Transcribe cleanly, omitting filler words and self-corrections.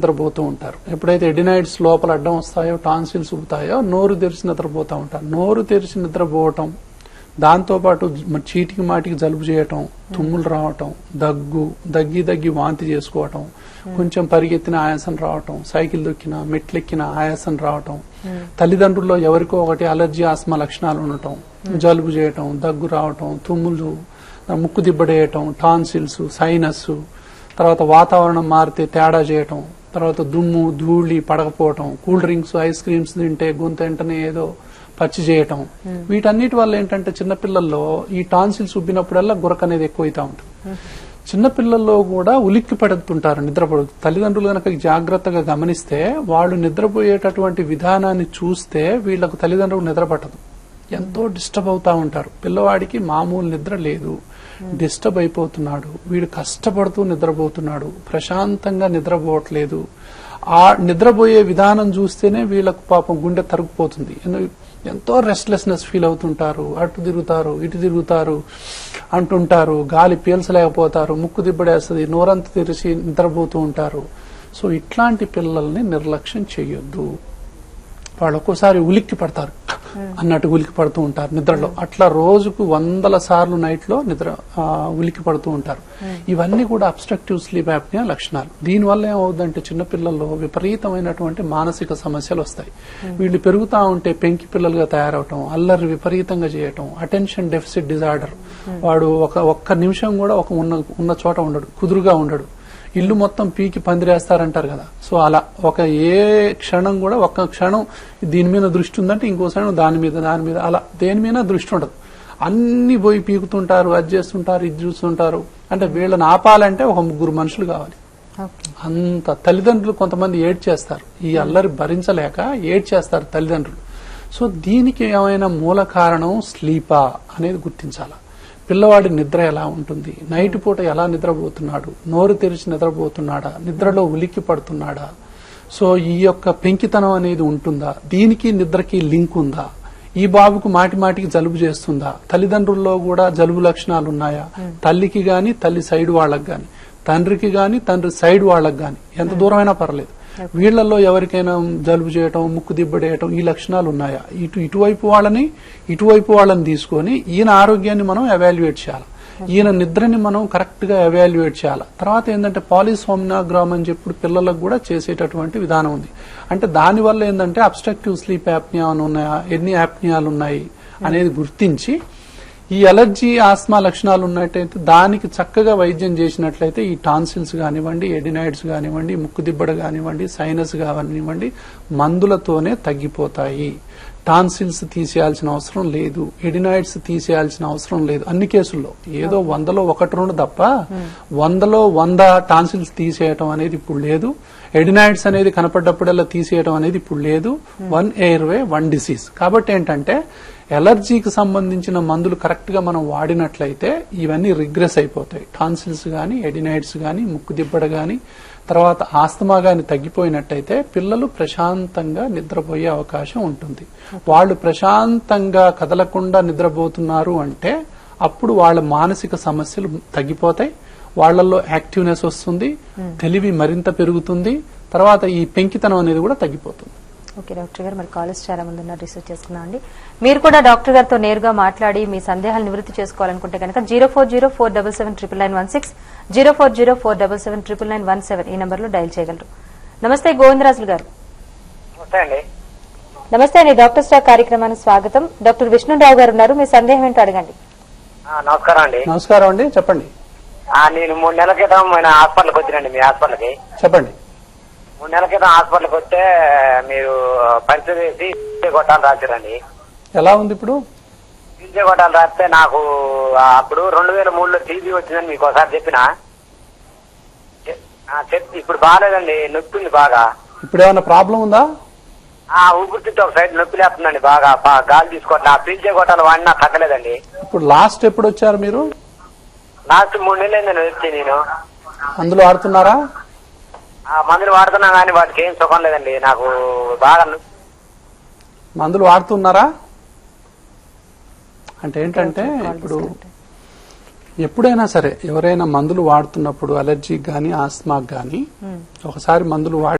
నిద్రపోతూ ఉంటారు. ఎప్పుడైతే ఎడినాయిడ్స్ లోపల అడ్డం వస్తాయో, టాన్సిల్స్ ఉబ్బుతాయో నోరు తెరిచి నిద్రపోతూ ఉంటారు. నోరు తెరిచి నిద్రపోవటం, దాంతోపాటు చీటికి మాటికి జలుబు చేయటం, తుమ్ములు రావటం, దగ్గి వాంతి చేసుకోవటం, కొంచెం పరిగెత్తిన ఆయాసం రావటం, సైకిల్ దొక్కిన మెట్లెక్కిన ఆయాసం రావటం, తల్లిదండ్రుల్లో ఎవరికో ఒకటి అలర్జీ ఆస్మా లక్షణాలు ఉండటం, జలుబు చేయటం, దగ్గు రావటం, తుమ్ములు, ముక్కు దిబ్బడేయటం, టాన్సిల్స్, సైనస్, తర్వాత వాతావరణం మారితే తేడా చేయటం, తర్వాత దుమ్ము ధూళి పడకపోవటం, కూల్ డ్రింక్స్ ఐస్ క్రీమ్స్ తింటే గొంతు వెంటనే ఏదో పచ్చి చేయటం, వీటన్నిటి వల్ల ఏంటంటే చిన్నపిల్లల్లో ఈ టాన్సిల్స్ ఉబ్బినప్పుడల్లా గురక అనేది ఎక్కువైతా ఉంటుంది. చిన్నపిల్లల్లో కూడా ఉలిక్కి పడుతుంటారు నిద్రపోడు. తల్లిదండ్రులు కనుక జాగ్రత్తగా గమనిస్తే వాళ్ళు నిద్రపోయేటటువంటి విధానాన్ని చూస్తే వీళ్లకు తల్లిదండ్రులకు నిద్ర పట్టదు, ఎంతో డిస్టర్బ్ అవుతా ఉంటారు. పిల్లవాడికి మామూలు నిద్ర లేదు, డిస్టర్బ్ అయిపోతున్నాడు, వీడు కష్టపడుతూ నిద్రపోతున్నాడు, ప్రశాంతంగా నిద్రపోవట్లేదు. ఆ నిద్రపోయే విధానం చూస్తేనే వీళ్లకు పాపం గుండె తరుగుపోతుంది. ఎంతో రెస్ట్లెస్నెస్ ఫీల్ అవుతుంటారు, అటు తిరుగుతారు ఇటు తిరుగుతారు అంటుంటారు, గాలి పీల్చలేకపోతారు, ముక్కు దిబ్బడేస్తుంది, నోరంత తెరిచి నిద్రపోతూ ఉంటారు. సో ఇట్లాంటి పిల్లల్ని నిర్లక్ష్యం చేయొద్దు. వాళ్ళు ఒక్కోసారి ఉలిక్కి పడతారు, అన్నట్టు ఉలికి పడుతూ ఉంటారు నిద్రలో. అట్లా రోజుకు 100 సార్లు నైట్ లో నిద్ర ఉలికి పడుతూ ఉంటారు. ఇవన్నీ కూడా అబ్స్ట్రక్టివ్ స్లీప్ యాప్నియా లక్షణాలు. దీనివల్ల ఏమవుతుందంటే చిన్నపిల్లల్లో విపరీతమైనటువంటి మానసిక సమస్యలు వస్తాయి. వీళ్ళు పెరుగుతా ఉంటే పెంకి పిల్లలుగా తయారవటం, అల్లరి విపరీతంగా చేయటం, అటెన్షన్ డెఫిసిట్ డిజార్డర్. వాడు ఒక్క నిమిషం కూడా ఉన్న చోట ఉండడు, కుదురుగా ఉండడు, ఇల్లు మొత్తం పీకి పందిరేస్తారంటారు కదా. సో అలా ఏ క్షణం కూడా ఒక్క క్షణం దీని మీద దృష్టి ఉందంటే ఇంకో క్షణం దాని మీద అలా దేని మీద దృష్టి ఉండదు. అన్ని పోయి పీకుతుంటారు, అది చేస్తుంటారు, ఇది చూస్తుంటారు. అంటే వీళ్ళని ఆపాలంటే ఒక 3 మనుషులు కావాలి. అంత తల్లిదండ్రులు కొంతమంది ఏడ్చేస్తారు, ఈ అల్లరి భరించలేక ఏడ్చేస్తారు తల్లిదండ్రులు. సో దీనికి ఏమైనా మూల కారణం స్లీపా అనేది గుర్తించాలి. పిల్లవాడి నిద్ర ఎలా ఉంటుంది, నైట్ పూట ఎలా నిద్రపోతున్నాడు, నోరు తెరిచి నిద్రపోతున్నాడా, నిద్రలో ఉలిక్కి పడుతున్నాడా, సో ఈ యొక్క పెంకితనం అనేది ఉంటుందా, దీనికి నిద్రకి లింక్ ఉందా, ఈ బాబుకు మాటికి జలుబు చేస్తుందా, తల్లిదండ్రుల్లో కూడా జలుబు లక్షణాలు ఉన్నాయా, తల్లికి గాని తల్లి సైడ్ వాళ్ళకి గాని, తండ్రికి గాని తండ్రి సైడ్ వాళ్ళకి గాని, ఎంత దూరమైనా పర్లేదు, వీళ్లలో ఎవరికైనా జలుబు చేయటం, ముక్కు దిబ్బడేయటం, ఈ లక్షణాలు ఉన్నాయా, ఇటువైపు వాళ్ళని తీసుకొని ఈయన ఆరోగ్యాన్ని మనం ఎవాల్యుయేట్ చేయాలి, ఈయన నిద్రని మనం కరెక్ట్ గా ఎవాల్యుయేట్ చేయాలి. తర్వాత ఏంటంటే పాలిసోమ్నియోగ్రామ్ అని చెప్పి పిల్లలకు కూడా చేసేటటువంటి విధానం ఉంది. అంటే దానివల్ల ఏంటంటే అబ్స్ట్రక్టివ్ స్లీప్ యాప్నియా ఉన్నాయా, ఎన్ని యాప్నియాలు ఉన్నాయి అనేది గుర్తించి ఈ అలర్జీ ఆస్మా లక్షణాలు ఉన్నట్టయితే దానికి చక్కగా వైద్యం చేసినట్లయితే ఈ టాన్సిల్స్ కానివ్వండి, ఎడినాయిడ్స్ కానివ్వండి, ముక్కు దిబ్బడ కానివ్వండి, సైనస్ కానివ్వండి మందులతోనే తగ్గిపోతాయి. టాన్సిల్స్ తీసేయాల్సిన అవసరం లేదు, ఎడినాయిడ్స్ తీసేయాల్సిన అవసరం లేదు. అన్ని కేసుల్లో ఏదో 100లో 1-2 తప్ప 100లో 100 టాన్సిల్స్ తీసేయటం అనేది ఇప్పుడు లేదు. ఎడినాయిడ్స్ అనేది కనపడ్డప్పుడల్లా తీసేయటం అనేది ఇప్పుడు లేదు. 1 ఎయిర్వే 1 డిసీజ్. కాబట్టి ఏంటంటే ఎలర్జీకి సంబంధించిన మందులు కరెక్ట్ గా మనం వాడినట్లయితే ఇవన్నీ రిగ్రెస్ అయిపోతాయి. టాన్సిల్స్ గాని, ఎడినాయిడ్స్ గాని, ముక్కు దిబ్బడ గాని, తర్వాత ఆస్తమా గాని తగ్గిపోయినట్టయితే పిల్లలు ప్రశాంతంగా నిద్రపోయే అవకాశం ఉంటుంది. వాళ్ళు ప్రశాంతంగా కదలకుండా నిద్రపోతున్నారు అంటే అప్పుడు వాళ్ళ మానసిక సమస్యలు తగ్గిపోతాయి, వాళ్లలో యాక్టివ్నెస్ వస్తుంది, తెలివి మరింత పెరుగుతుంది, తర్వాత ఈ పెంకితనం అనేది కూడా తగ్గిపోతుంది. ఓకే డాక్టర్ గారు, మరి కాలేజ్ చాలా మంది ఉన్నారు, రీసెర్చ్ చేసుకున్నాం అండి. మీరు కూడా డాక్టర్ గారితో నేరుగా మాట్లాడి మీ సందేహాలు నివృత్తి చేసుకోవాలనుకుంటే కనుక 0404779916 0404779917 ఈ నంబర్ లో డయల్ చేయగలరు. నమస్తే గోవిందరాజులు గారు. నమస్తే అండి, డాక్టర్ స్టార్ కార్యక్రమానికి స్వాగతం. డాక్టర్ విష్ణురావు గారు ఉన్నారు, మీ సందేహం ఏంటో అడగండి. నమస్కారం అండి. నమస్కారం అండి, చెప్పండి. నేను 3 నెలల క్రితం హాస్పిటల్కి వచ్చినండి, మీ హాస్పిటల్కి. చెప్పండి. 3 నెలల క్రితం హాస్పిటల్కి వస్తే మీరు పరీక్ష చేసి కొట్టాలు రాశారండి. ఎలా ఉంది ఇప్పుడు? కొట్టాలు రాస్తే నాకు అప్పుడు 2003లో టీబీ వచ్చిందని మీకు ఒకసారి చెప్పిన, ఇప్పుడు బాగాలేదండి, నొప్పి ఉంది బాగా. ఇప్పుడు ఏమైనా ప్రాబ్లం ఉందా? ఊపిరితిత్తు ఒక సైడ్ నొప్పి లేస్తుందండి బాగా, గాలి తీసుకోవట్లే. పీల్చే కొట్టాలు వాడినా తగ్గలేదండి. ఇప్పుడు లాస్ట్ ఎప్పుడు వచ్చారు మీరు? లాస్ట్ 3 నెలలు అయిందండి వచ్చి. నేను మందులు వాడుతున్నారా? మందులు వాడుతున్నా కానీ వాటికి ఏం సుఖం లేదండి, నాకు బాగా. మందులు వాడుతున్నారా అంటే ఏంటంటే ఇప్పుడు ఎప్పుడైనా సరే ఎవరైనా మందులు వాడుతున్నప్పుడు అలర్జీకి గానీ ఆస్మాకి గానీ ఒకసారి మందులు